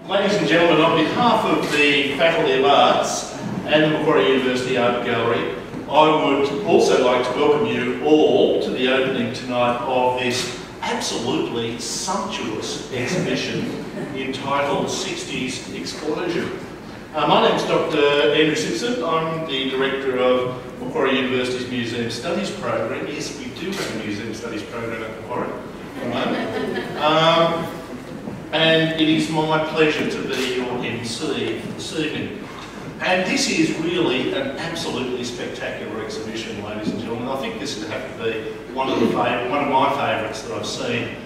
Ladies and gentlemen, on behalf of the Faculty of Arts and the Macquarie University Art Gallery, I would also like to welcome you all to the opening tonight of this absolutely sumptuous exhibition entitled 60s Explosion. My name is Dr. Andrew Simpson. I'm the Director of Macquarie University's Museum Studies program. Yes, we do have a Museum Studies program at Macquarie at the moment. And it is my pleasure to be your MC this evening. And this is really an absolutely spectacular exhibition, ladies and gentlemen. I think this would have to be one of my favourites that I've seen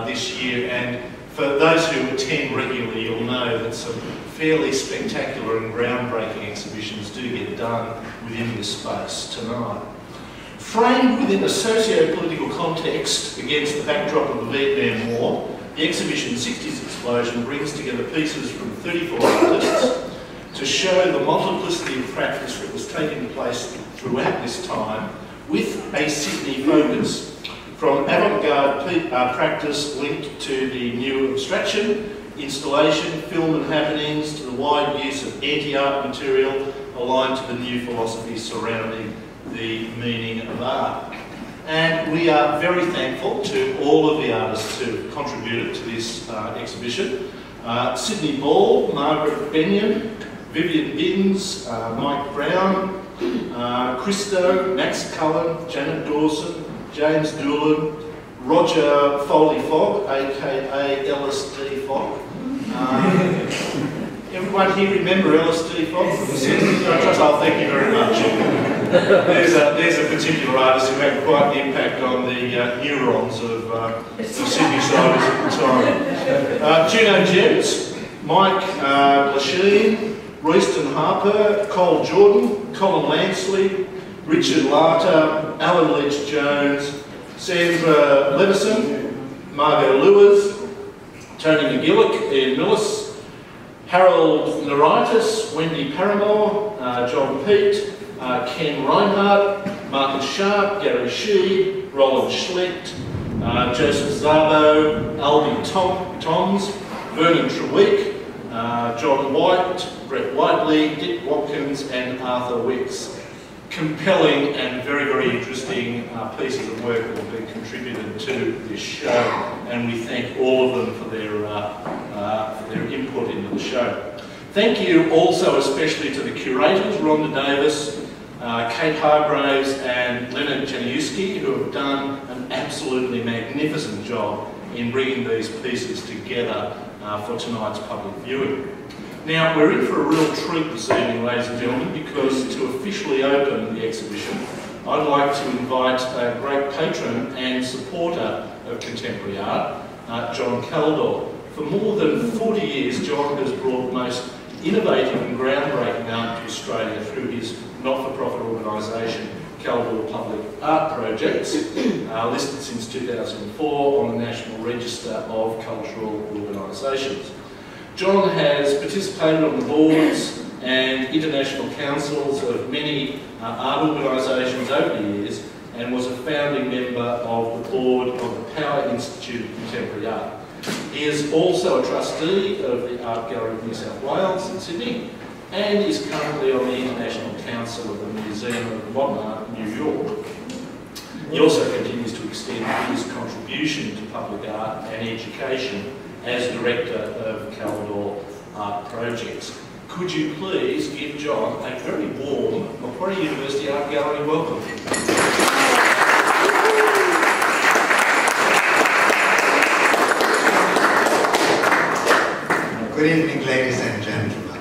this year. And for those who attend regularly, you'll know that some fairly spectacular and groundbreaking exhibitions do get done within this space tonight. Framed within a socio-political context against the backdrop of the Vietnam War, the exhibition 60s Explosion brings together pieces from 34 artists to show the multiplicity of practice that was taking place throughout this time with a Sydney focus, from avant-garde practice linked to the new abstraction, installation, film and happenings, to the wide use of anti-art material aligned to the new philosophy surrounding the meaning of art. And we are very thankful to all of the artists who contributed to this exhibition. Sydney Ball, Margaret Benyon, Vivian Binns, Mike Brown, Christo, Max Cullen, Janet Dawson, James Doolan, Roger Foley-Fogg, aka LSD Fogg. Everyone here remember LSD Fogg? Oh, thank you very much. There's a particular artist who had quite the impact on the neurons of Sydney siders at the time. Juno Gems, Mike Lachine, Royston Harper, Cole Jordan, Colin Lansley, Richard Larter, Alan Leach-Jones, Sandra Levison, Margot Lewis, Tony McGillick, Ian Millis, Harold Naritis, Wendy Paramore, John Peet, Ken Reinhardt, Marcus Sharp, Gary Shee, Roland Schlecht, Joseph Zabo, Albi Toms, Vernon Treweek, John White, Brett Whiteley, Dick Watkins and Arthur Wicks. Compelling and very, very interesting pieces of work that have been contributed to this show, and we thank all of them for their input into the show. Thank you also especially to the curators, Rhonda Davis, Kate Hargraves and Leonard Janiewski, who have done an absolutely magnificent job in bringing these pieces together for tonight's public viewing. Now, we're in for a real treat this evening, ladies and gentlemen, because to officially open the exhibition, I'd like to invite a great patron and supporter of contemporary art, John Kaldor. For more than 40 years, John has brought the most innovative and groundbreaking art to Australia through his not-for-profit organisation, Kaldor Public Art Projects, listed since 2004 on the National Register of Cultural Organisations. John has participated on the boards and international councils of many art organisations over the years and was a founding member of the board of the Power Institute of Contemporary Art. He is also a trustee of the Art Gallery of New South Wales in Sydney and is currently on the International Council of the Museum of Modern Art, New York. He also continues to extend his contribution to public art and education as Director of Kaldor Art Projects. Could you please give John a very warm Macquarie University Art Gallery welcome? Good evening, ladies and gentlemen.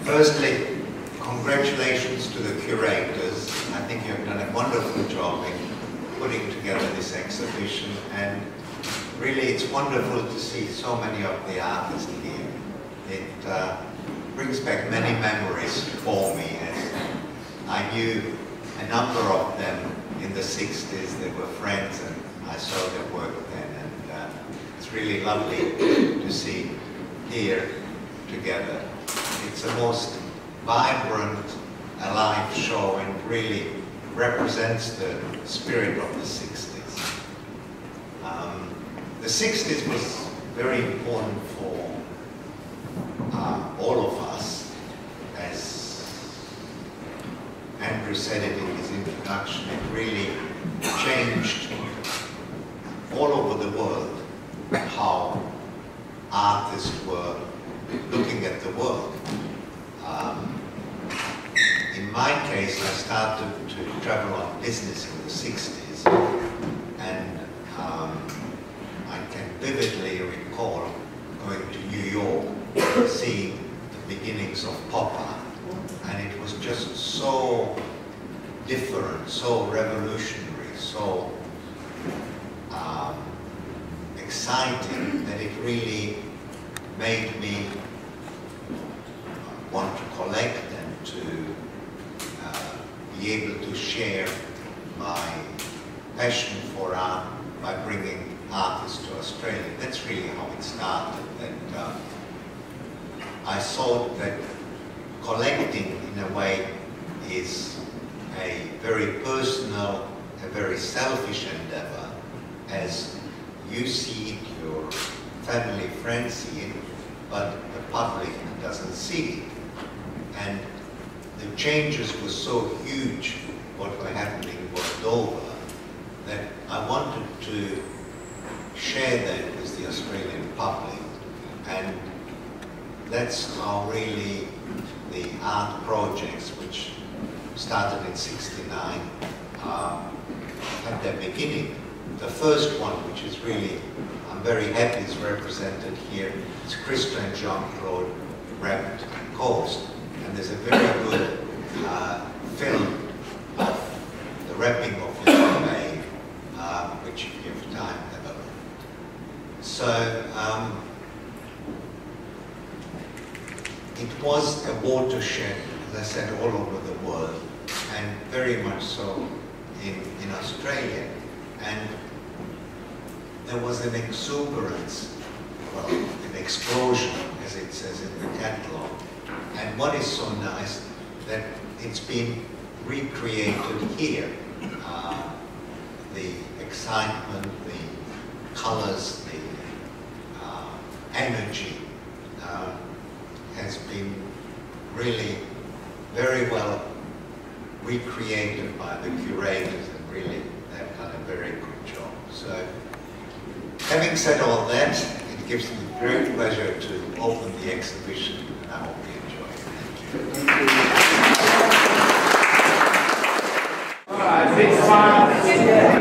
Firstly, congratulations to the curators. I think you have done a wonderful job in putting together this exhibition, and really, it's wonderful to see so many of the artists here. It brings back many memories for me, as I knew a number of them in the 60s. They were friends, and I saw their work then. And it's really lovely to see here together. It's a most vibrant, alive show, and really represents the spirit of the 60s. The 60s was very important for much. It really changed all over the world how artists were looking at the world. In my case, I started to travel on business in the 60s, and I can vividly recall going to New York, seeing the beginnings of pop art, and it was just so different, so revolutionary, so exciting that it really made me want to collect and to be able to share my passion for art by bringing artists to Australia. That's really how it started. And I thought that collecting, in a way, is a very personal, a very selfish endeavor, as you see it, your family, friends see it, but the public doesn't see it. And the changes were so huge, what were happening world over, that I wanted to share that with the Australian public. And that's how really the art projects, which started in '69, had their beginning. The first one, which is really, I'm very happy is represented here, is Christo and Jean-Claude Rabbit Coast. And there's a very good film of the wrapping of Little Babe, which if you have time, have a look. So it was a watershed, as I said, all over the world, and very much so in Australia. And there was an exuberance, well, an explosion, as it says in the catalogue. And what is so nice, that it's been recreated here. The excitement, the colors, the energy has been really very well recreated by the curators, and really they've done a very good job. So, having said all that, it gives me great pleasure to open the exhibition, and I hope you enjoy it. Thank you. All right, big smile.